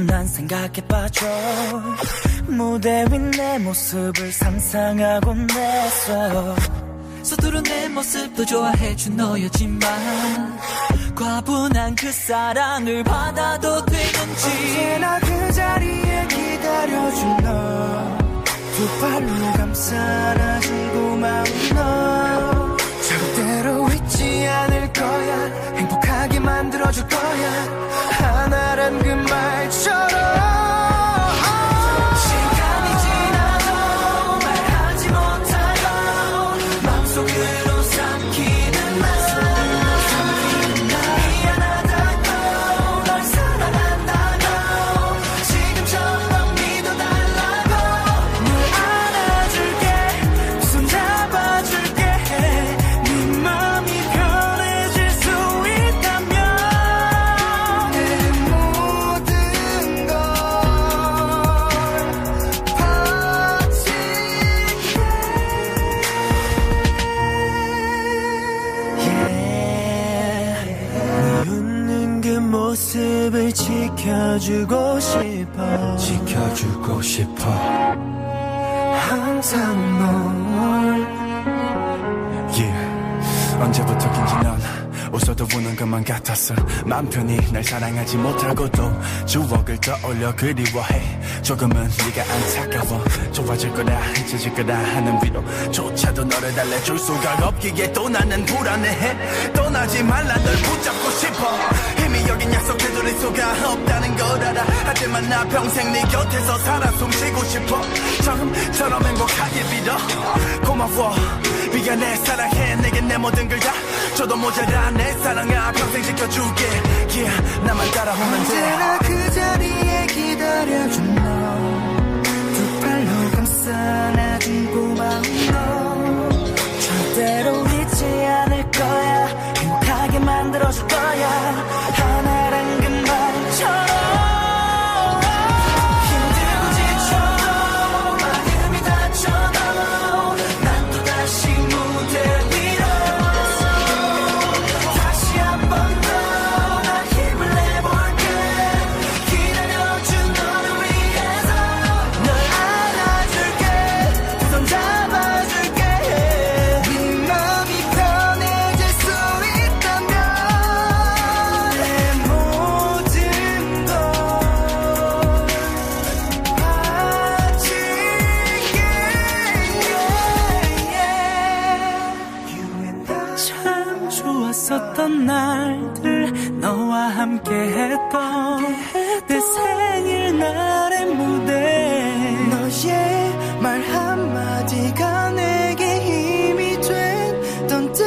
난 생각해봐줘. 무대 위 내 모습을 상상하곤 했어. 서투른 내 모습도 좋아해준 너였지만 과분한 그 사랑을 받아도 되는지. 언제나 그 자리에 기다려준 너, 두 발로 감싸 안아준 고마운 너. 절대로 잊지 않을 거야. 행복하게 만들어줄 거야. 하나란 그 말처럼. 모습을 지켜주고 싶어. 지켜주고 싶어. 항상 널. Yeah. 언제부터인지 넌 웃어도 우는 것만 같았어. 맘 편히 날 사랑하지 못하고도 추억을 떠올려 그리워해. 조금은 네가 안타까워. 좋아질 거다 잊혀질 거다 하는 위로조차도 너를 달래줄 수가 없기에 또 나는 불안해해. 떠나지 말라 널 붙잡고 싶어. 힘이 여긴 약속 되돌릴 수가 없다는 걸 알아. 하지만 나 평생 네 곁에서 살아 숨쉬고 싶어. 처음처럼 행복하게 빌어. 고마워 미안해 사랑해 내겐 내 모든 걸 다 줘도 모자라. 내 사랑아 평생 지켜줄게. Yeah 나만 따라오면 돼. 언제나 그 자리에 기다려준 너, 두 팔로 감싸 안아준 고마운 너. 절대로 잊지 않을 거야. 행복하게 만들어줄 거야. 하나란 그 말처럼. 좋았었던 날들 너와 함께 했던 내 생일날의 무대. 너의 말 한마디가 내게 힘이 됐던 때.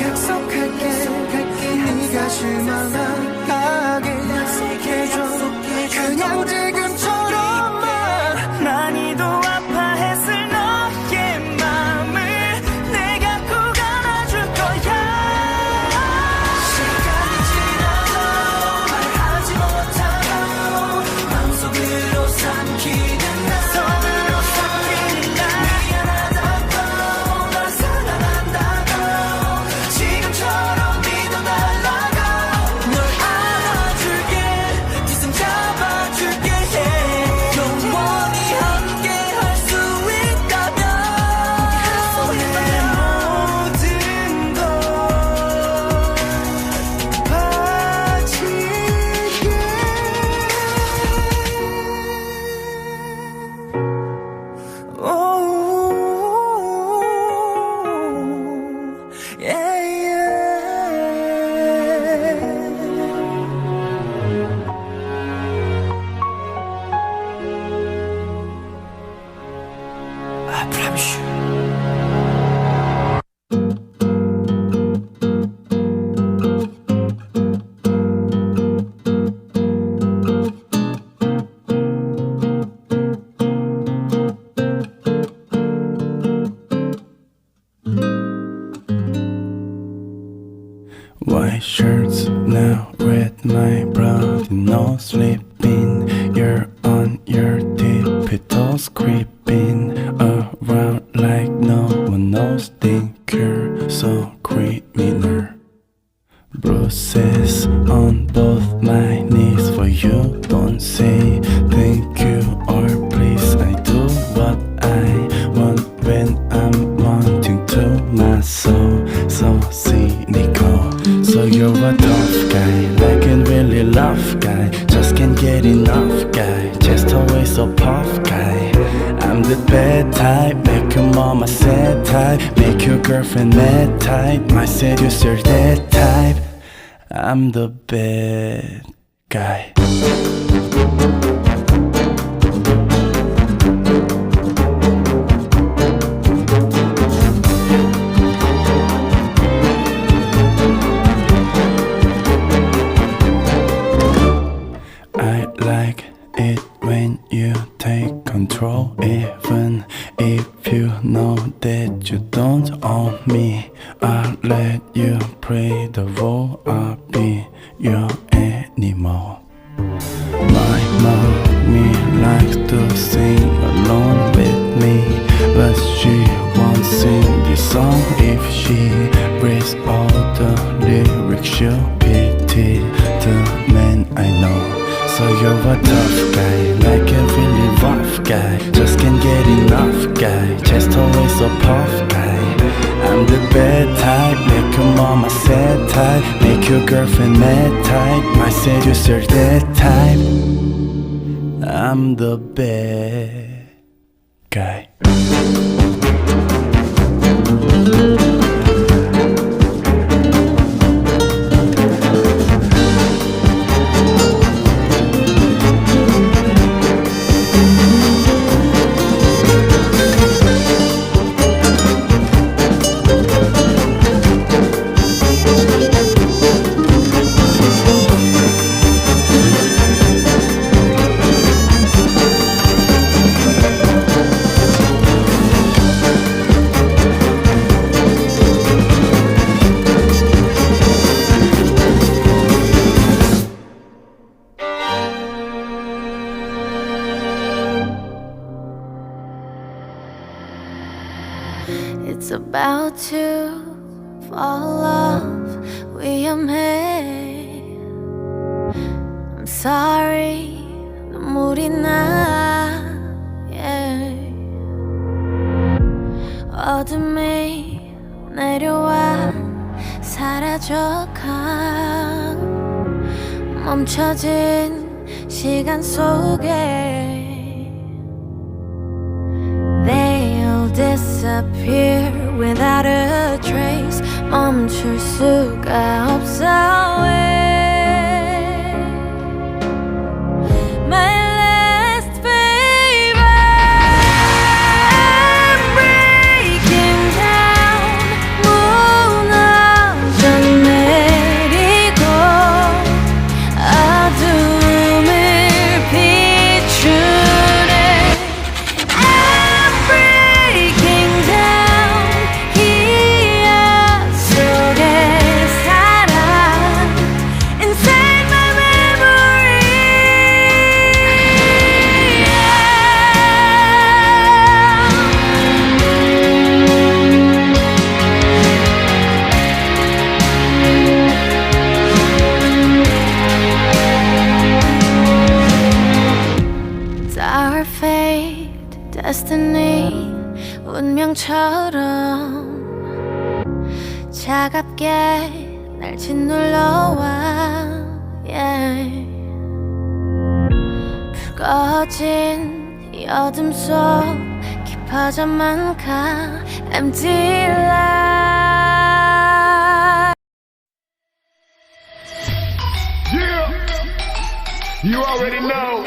약속할게 네가 실망하게 약속해줘. 그냥 지금처럼만 많이도 아파했을 너의 맘을 내가 꼭 안아줄 거야. 시간이 지나도 말하지 못하고 마음속으로 삼키는 나. 미안하다고 널 사랑한다고 지금처럼 믿어달라고. 널 안아줄게 두 손 잡아줄게. 영원히 함께 할 수 있다면 내 모든 걸 바칠게. I promise you. White shirts now red, my blood, no sleeping. You're on your tippy toes, creeping around like no one knows. Think you're so criminal. Bruises on both my I'm wanting to my soul, so cynical. So you're a tough guy, like a really love guy, just can't get enough guy, just always so puff guy. I'm the bad type, make your mama sad type, make your girlfriend mad type, my seducer that type. I'm the bad guy. I like it when you take control, even if you know that you don't own me. I'll let you play the role, I'll be your animal. My mommy likes to sing along with me, but she won't sing this song. If she reads all the lyrics, she'll pity the man I know. So you're a tough guy, like a really rough guy, just can't get enough guy, just always so puff guy. I'm the bad type, make your mama sad type, make your girlfriend mad type, my seducer that type. I'm the bad guy. It's about to fall off 위험해. I'm sorry 눈물이 나 yeah. 어둠이 내려와 사라져가 멈춰진 시간 속에 They'll disappear without a trace 멈출 수가 없어 My last favor I'm breaking down 무너져 내리고 어둠을 비추네 I'm breaking down 기억 속에 살아 Inside my memory It's our fate, destiny 운명처럼 차갑게 날 짓눌러와 yeah. 불꺼진 이 어둠 속 깊어져만 가 Empty life Yeah, you already know.